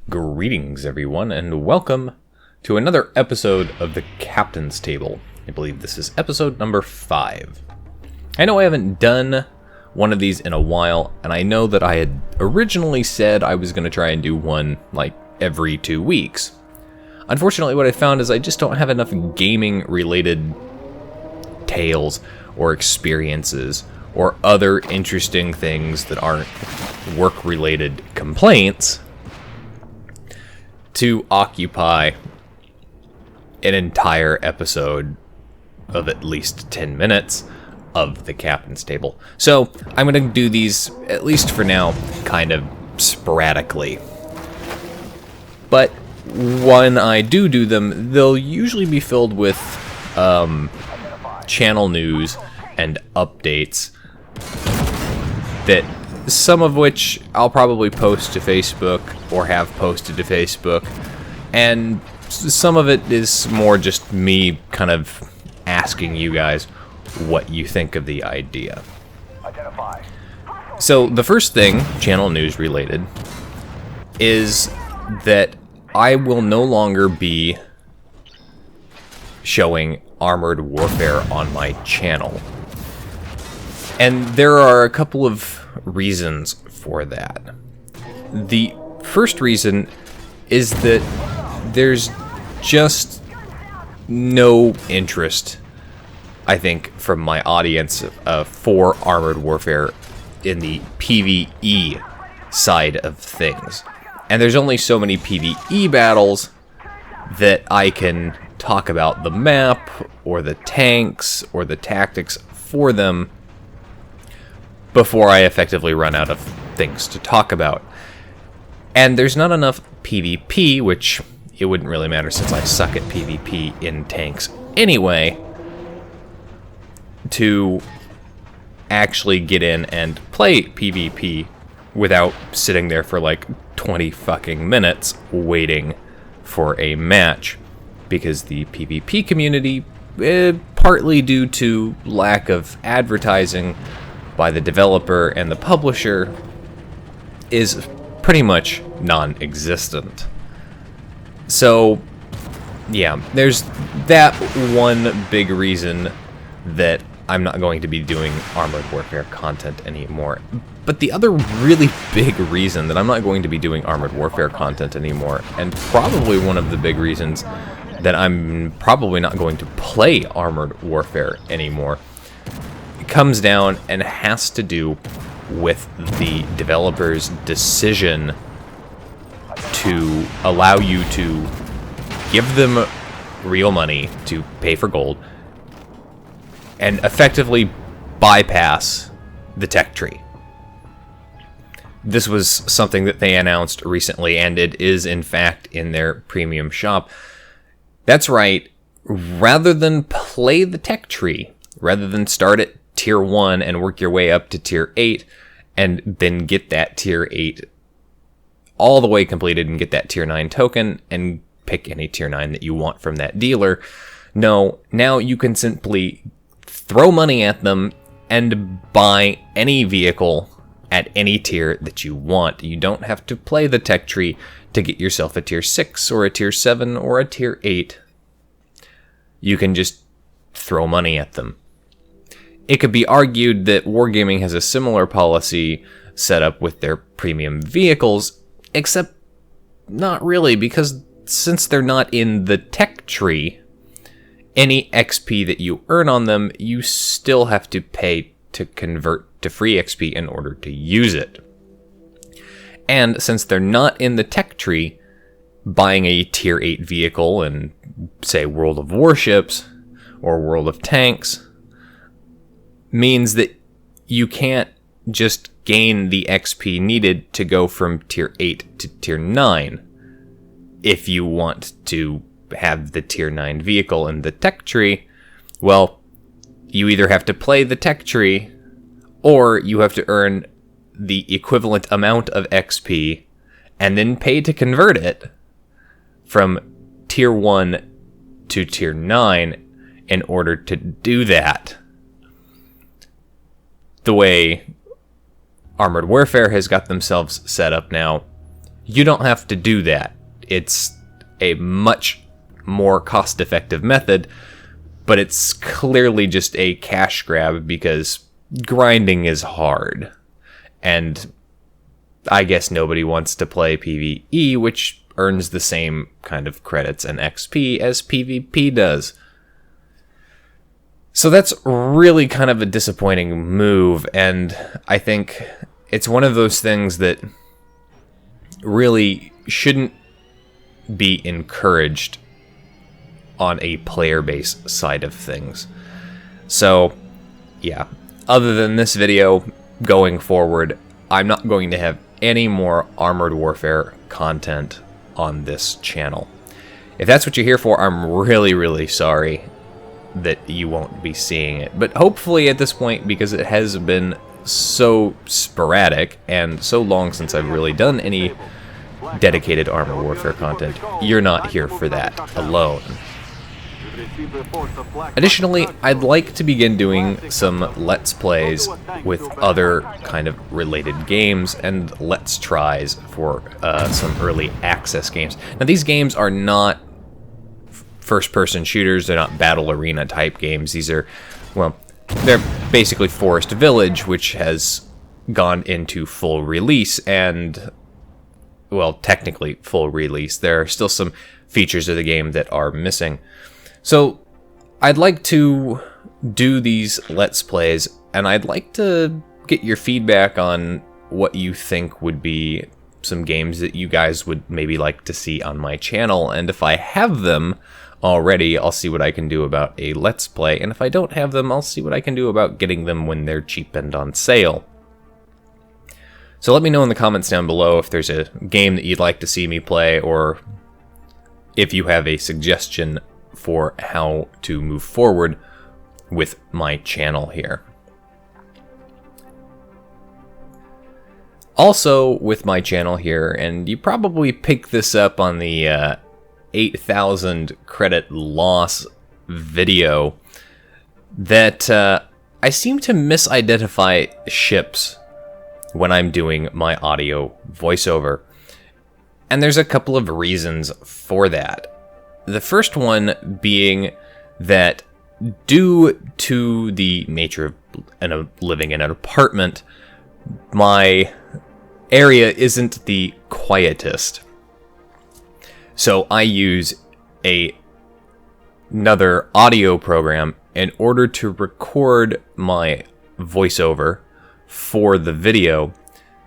Greetings, everyone, and welcome to another episode of the Captain's Table. I believe this is episode number 5. I know I haven't done one of these in a while, and I know that I had originally said I was going to try and do one, like, every 2 weeks. Unfortunately, what I found is I just don't have enough gaming-related tales or experiences or other interesting things that aren't work-related complaints to occupy an entire episode of at least 10 minutes of the Captain's Table. So I'm going to do these, at least for now, kind of sporadically. But when I do them, they'll usually be filled with channel news and updates, that some of which I'll probably post to Facebook or have posted to Facebook, and some of it is more just me kind of asking you guys what you think of the idea. So the first thing, channel news related, is that I will no longer be showing Armored Warfare on my channel. And there are a couple of reasons for that. The first reason is that there's just no interest, I think, from my audience for Armored Warfare in the PvE side of things. And there's only so many PvE battles that I can talk about the map, or the tanks, or the tactics for them before I effectively run out of things to talk about. And there's not enough PvP, which it wouldn't really matter since I suck at PvP in tanks anyway, to actually get in and play PvP without sitting there for like 20 fucking minutes waiting for a match, because the PvP community, partly due to lack of advertising by the developer and the publisher, is pretty much non-existent. So, yeah, there's that one big reason that I'm not going to be doing Armored Warfare content anymore. But the other really big reason that I'm not going to be doing Armored Warfare content anymore, and probably one of the big reasons that I'm probably not going to play Armored Warfare anymore, comes down and has to do with the developer's decision to allow you to give them real money to pay for gold and effectively bypass the tech tree. This was something that they announced recently, and it is in fact in their premium shop. That's right, rather than play the tech tree, rather than start at Tier 1 and work your way up to Tier 8, and then get that Tier 8 all the way completed and get that Tier 9 token, and pick any Tier 9 that you want from that dealer. No, now you can simply throw money at them and buy any vehicle at any tier that you want. You don't have to play the tech tree to get yourself a Tier 6 or a Tier 7 or a Tier 8. You can just throw money at them. It could be argued that Wargaming has a similar policy set up with their premium vehicles, except not really, because since they're not in the tech tree, any XP that you earn on them, you still have to pay to convert to free XP in order to use it. And since they're not in the tech tree, buying a Tier 8 vehicle in, say, World of Warships or World of Tanks means that you can't just gain the XP needed to go from Tier 8 to Tier 9 if you want to have the Tier 9 vehicle in the tech tree. Well, you either have to play the tech tree, or you have to earn the equivalent amount of XP and then pay to convert it from Tier 1 to Tier 9 in order to do that. The way Armored Warfare has got themselves set up now, You don't have to do that. It's a much more cost-effective method, but it's clearly just a cash grab because grinding is hard. And I guess nobody wants to play PvE, which earns the same kind of credits and XP as PvP does. So that's really kind of a disappointing move, and I think it's one of those things that really shouldn't be encouraged on a player base side of things. So, yeah, other than this video, going forward, I'm not going to have any more Armored Warfare content on this channel. If that's what you're here for, I'm really, really sorry that you won't be seeing it. But hopefully at this point, because it has been so sporadic and so long since I've really done any dedicated Armored Warfare content, you're not here for that alone. Additionally, I'd like to begin doing some Let's Plays with other kind of related games and Let's Tries for some early access games. Now, these games are not first-person shooters, they're not battle arena type games. These are, well, they're basically Forest Village, which has gone into full release, and, well, technically full release. There are still some features of the game that are missing. So, I'd like to do these Let's Plays, and I'd like to get your feedback on what you think would be some games that you guys would maybe like to see on my channel, and if I have them already, I'll see what I can do about a Let's Play, and if I don't have them, I'll see what I can do about getting them when they're cheap and on sale. So let me know in the comments down below if there's a game that you'd like to see me play, or if you have a suggestion for how to move forward with my channel here. Also, with my channel here, and you probably picked this up on the 8,000 credit loss video, that I seem to misidentify ships when I'm doing my audio voiceover. And there's a couple of reasons for that. The first one being that due to the nature of living in an apartment, my area isn't the quietest. So I use another audio program in order to record my voiceover for the video.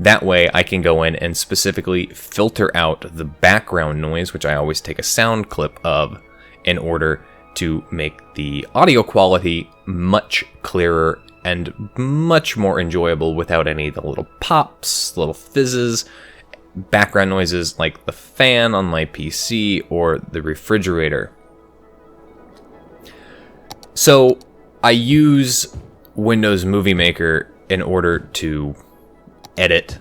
That way I can go in and specifically filter out the background noise, which I always take a sound clip of, in order to make the audio quality much clearer and much more enjoyable without any of the little pops, little fizzes, background noises like the fan on my PC or the refrigerator. So I use Windows Movie Maker in order to edit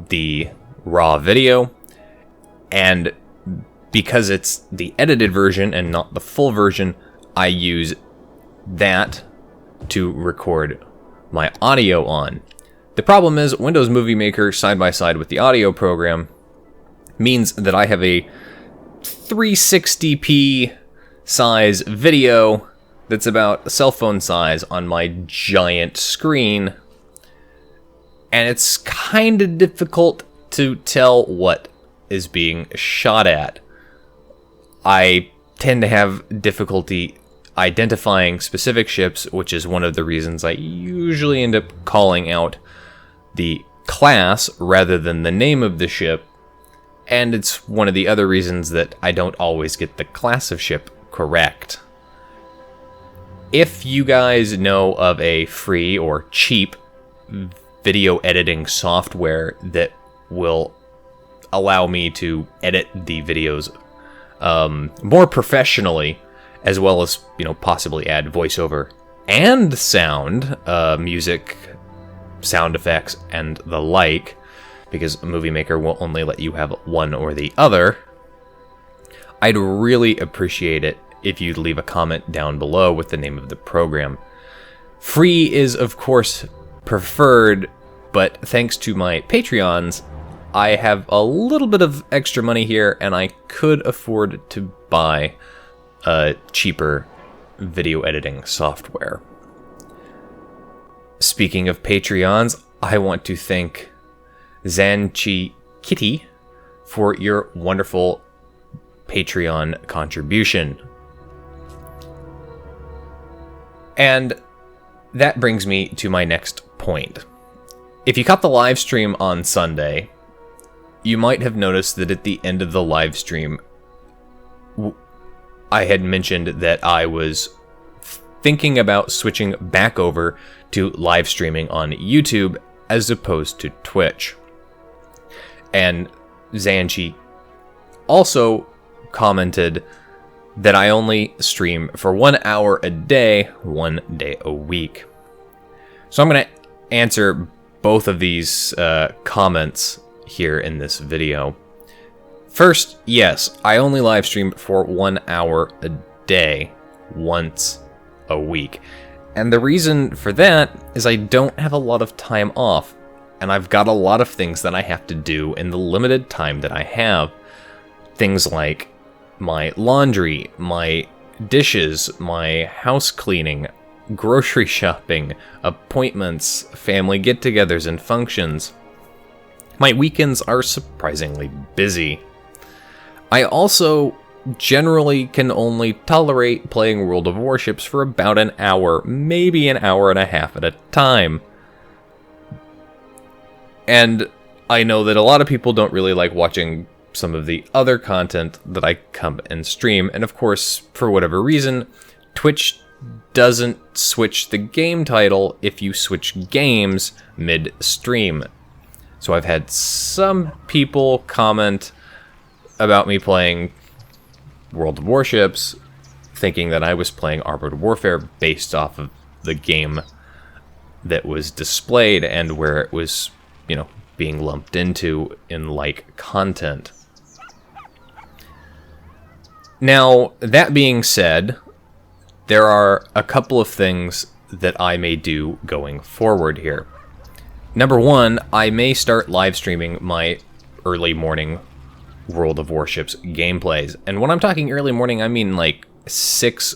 the raw video, and because it's the edited version and not the full version, I use that to record my audio on. The problem is Windows Movie Maker side by side with the audio program means that I have a 360p size video that's about cell phone size on my giant screen, and it's kind of difficult to tell what is being shot at. I tend to have difficulty identifying specific ships, which is one of the reasons I usually end up calling out the class rather than the name of the ship, and it's one of the other reasons that I don't always get the class of ship correct. If you guys know of a free or cheap video editing software that will allow me to edit the videos more professionally, as well as, possibly add voiceover and sound, music, sound effects, and the like, because Movie Maker will only let you have one or the other, I'd really appreciate it if you'd leave a comment down below with the name of the program. Free is, of course, preferred, but thanks to my Patreons, I have a little bit of extra money here, and I could afford to buy a cheaper video editing software. Speaking of Patreons, I want to thank Zanchi Kitty for your wonderful Patreon contribution. And that brings me to my next point. If you caught the live stream on Sunday, you might have noticed that at the end of the live stream, I had mentioned that I was thinking about switching back over to live streaming on YouTube as opposed to Twitch. And Zanchi also commented that I only stream for 1 hour a day, 1 day a week. So I'm going to answer both of these comments here in this video. First, yes, I only live stream for 1 hour a day, once a week. And the reason for that is I don't have a lot of time off, and I've got a lot of things that I have to do in the limited time that I have. Things like my laundry, my dishes, my house cleaning, grocery shopping, appointments, family get-togethers and functions. My weekends are surprisingly busy. I also generally can only tolerate playing World of Warships for about an hour, maybe an hour and a half at a time. And I know that a lot of people don't really like watching some of the other content that I come and stream, and of course, for whatever reason, Twitch doesn't switch the game title if you switch games mid-stream. So I've had some people comment about me playing World of Warships, thinking that I was playing Armored Warfare based off of the game that was displayed and where it was, being lumped into in like content. Now, that being said, there are a couple of things that I may do going forward here. Number one, I may start live streaming my early morning World of Warships gameplays. And when I'm talking early morning, I mean like 6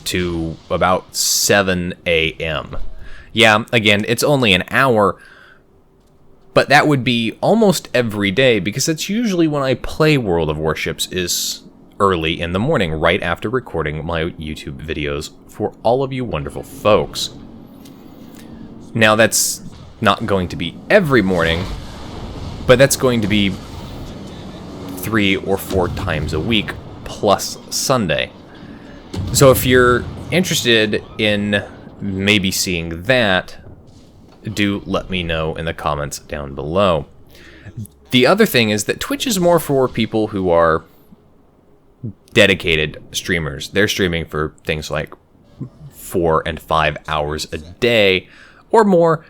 to about 7 a.m. Yeah, again, it's only an hour, but that would be almost every day because that's usually when I play World of Warships, is early in the morning, right after recording my YouTube videos for all of you wonderful folks. Now, that's not going to be every morning, but that's going to be 3 or 4 times a week, plus Sunday. So if you're interested in maybe seeing that, do let me know in the comments down below. The other thing is that Twitch is more for people who are dedicated streamers. They're streaming for things like 4 and 5 hours a day or more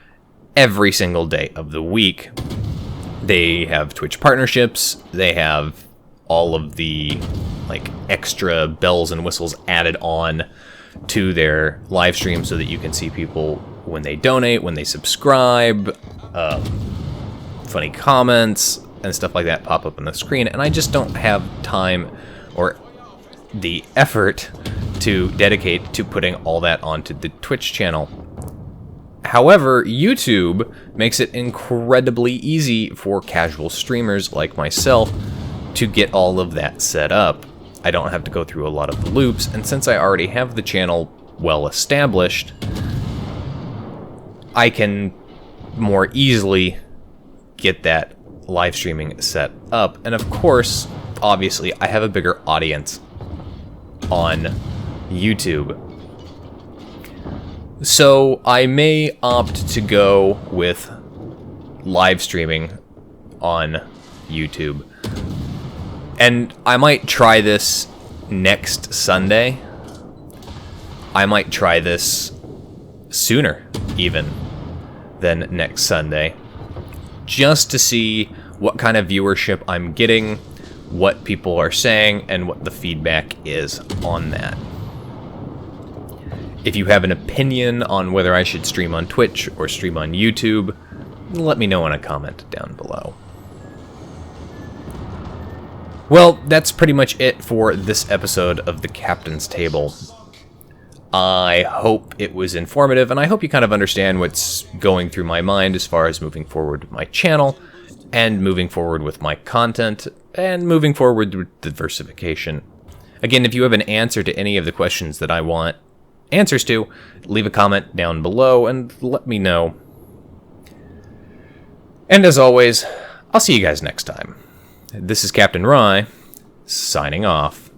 every single day of the week. They have Twitch partnerships. They have all of the extra bells and whistles added on to their live stream so that you can see people when they donate, when they subscribe, funny comments and stuff like that pop up on the screen. And I just don't have time or the effort to dedicate to putting all that onto the Twitch channel. However, YouTube makes it incredibly easy for casual streamers like myself to get all of that set up. I don't have to go through a lot of the loops, and since I already have the channel well established, I can more easily get that live streaming set up. And of course, obviously, I have a bigger audience on YouTube. So I may opt to go with live streaming on YouTube. And I might try this next Sunday. I might try this sooner even than next Sunday, just to see what kind of viewership I'm getting, what people are saying, and what the feedback is on that. If you have an opinion on whether I should stream on Twitch or stream on YouTube, let me know in a comment down below. Well, that's pretty much it for this episode of the Captain's Table. I hope it was informative, and I hope you kind of understand what's going through my mind as far as moving forward with my channel, and moving forward with my content, and moving forward with diversification. Again, if you have an answer to any of the questions that I want answers to, leave a comment down below and let me know. And as always, I'll see you guys next time. This is Captain Rye, signing off.